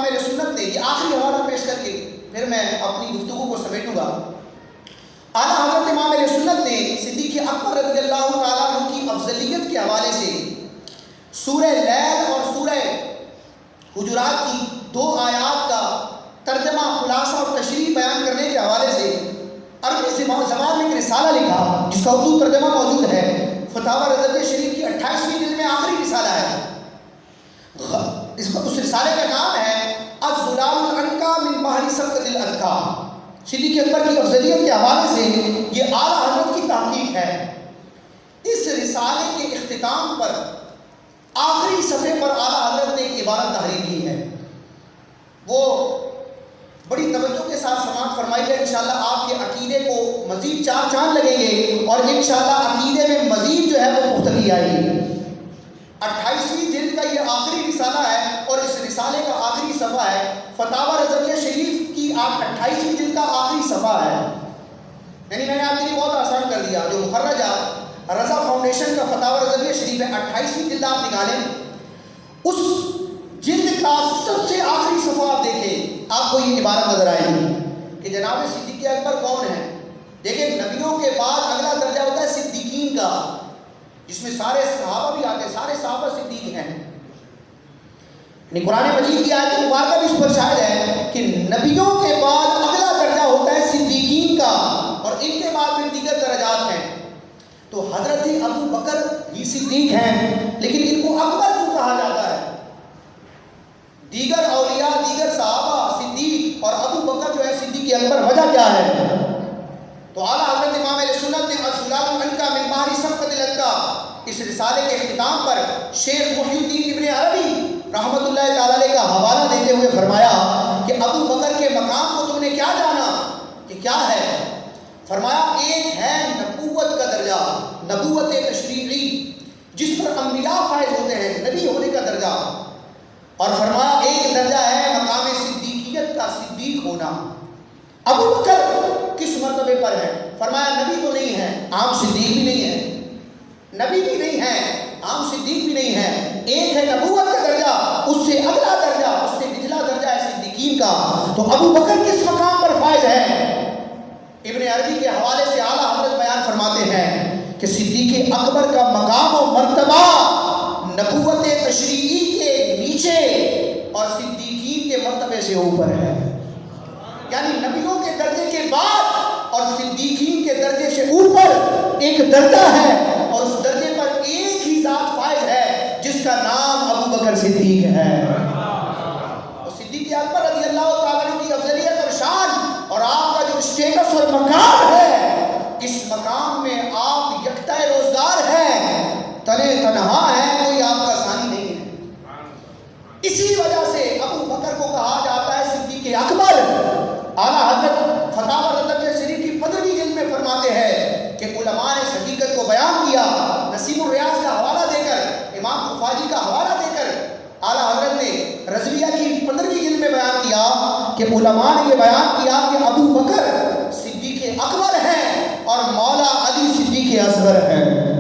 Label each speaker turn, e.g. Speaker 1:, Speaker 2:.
Speaker 1: اہل سنت نے یہ آخری حوالہ پیش کر کے پھر میں اپنی گفتگو کو سمیٹوں گا. اعلیٰ حضرت امام اہل سنت نے صدیق اکبر رضی اللہ تعالیٰ عنہ کی افضلیت کے حوالے سے سورہ لیل اور سورہ حجرات کی 2 آیات کا ترجمہ خلاصہ اور تشریح بیان کرنے کے حوالے سے عربی زبان میں ایک رسالہ لکھا جس کا اردو ترجمہ موجود ہے. فتاوی رضویہ شریف کی 28ویں جلد میں آخری رسالہ ہے. اس رسالے کا نام ہے الزلال العنقا من بحر سبقۃ الاذکا. صدیق اکبر کی افضلیت کے حوالے سے یہ اعلیٰ حضرت کی تحقیق ہے. اس رسالے کے اختتام پر آخری صفحے پر اعلیٰ حضرت نے ایک عبارت تحریر کی ہے. وہ بڑی توجہ کے ساتھ سماعت فرمائیے. انشاءاللہ آپ کے عقیدے کو مزید 4 چاند لگیں گے اور انشاءاللہ عقیدے میں مزید جو ہے وہ پختگی آئے گی. 28ویں جلد کا یہ آخری رسالہ ہے اور اس رسالے کا آخری صفحہ ہے. فتاوی رضویہ شریف کی 28ویں جلد کا آخری صفحہ ہے. یعنی میں نے آپ کے لیے بہت آسان کر دیا. جو مخرجہ رضا فاؤنڈیشن کا فتاوی رضویہ شریف ہے 28ویں جلد آپ نکالیں, اس جلد کا سب سے آخری صفحہ آپ دیکھیں, آپ کو یہ عبارت نظر آئے گی کہ جناب صدیق اکبر کون ہے. دیکھیں نبیوں کے بعد اگلا درجہ ہوتا ہے صدیقین کا, جس میں سارے صحابہ بھی آتے ہیں, سارے صحابہ صدیق ہیں. یعنی قرآن مجید کی آیت مبارکہ بھی اس پر شاہد ہے کہ نبیوں کے بعد اگلا درجہ ہوتا ہے صدیقین کا اور ان کے بعد پھر دیگر درجات ہیں. تو حضرت ابو بکر ہی صدیق ہیں لیکن ان کو اکبر کیوں کہا جاتا ہے؟ دیگر اولیاء, دیگر صحابہ صدیق اور ابو بکر جو ہے صدیق اکبر, وجہ کیا ہے؟ تو اعلیٰ حضرت امام اہل سنت نے الزلال العنقا من بحر سبقۃ الاذکا اس رسالے کے اختتام پر شیخ محی الدین ابن عربی رحمۃ اللہ تعالی علیہ کا حوالہ دیتے ہوئے فرمایا کہ ابو بکر کے مقام کو تم نے کیا جانا کہ کیا ہے؟ فرمایا ایک ہے نبوت کا درجہ, نبوت تشریعی جس پر انبیاء فائز ہوتے ہیں, نبی ہونے کا درجہ. اور فرمایا ایک درجہ ہے مقام صدیقیت کا, صدیق ہونا. ابو بکر کس مرتبے پر ہے؟ فرمایا نبی تو نہیں ہے, عام صدیق بھی نہیں ہے, نبی بھی نہیں ہے, عام صدیق بھی نہیں ہے. ایک ہے نبوت کا درجہ, اس سے اگلا درجہ, اس سے نچلا درجہ ہے صدیقین کا. تو ابو بکر کس مقام پر فائز ہے؟ ابن عربی کے حوالے سے اعلیٰ حضرت بیان فرماتے ہیں کہ صدیق اکبر کا مقام و مرتبہ نبوت تشریعی کے نیچے اور صدیقین کے مرتبے سے اوپر ہے. یعنی نبیوں کے درجے کے بعد اور صدیقین کے درجے سے اوپر ایک درجہ ہے اور اس درجے پر ایک ہی ذات فائز ہے جس کا نام ابو بکر صدیق ہے. اور صدیق اکبر رضی اللہ تعالیٰ عنہ کی افضلیت اور شان اور آپ کا جو اسٹیٹس اور مقام ہے, اس مقام میں آپ یکتا روزگار ہیں, تنے تنہا ہیں, کوئی آپ کا ثانی نہیں ہے. اسی وجہ سے ابو بکر کو کہا جاتا ہے صدیق اکبر. اعلیٰ حضرت فتاوی رضویہ شریف کی 15ویں جلد میں فرماتے ہیں کہ علماء نے اس حقیقت کو بیان کیا. نسیم الریاض کا حوالہ دے کر, امام خفاجی کا حوالہ دے کر اعلیٰ حضرت نے رضویہ کی 15ویں جلد میں بیان کیا کہ علماء نے یہ بیان کیا کہ ابو بکر صدیق اکبر ہیں اور مولا علی صدیق اصغر ہیں.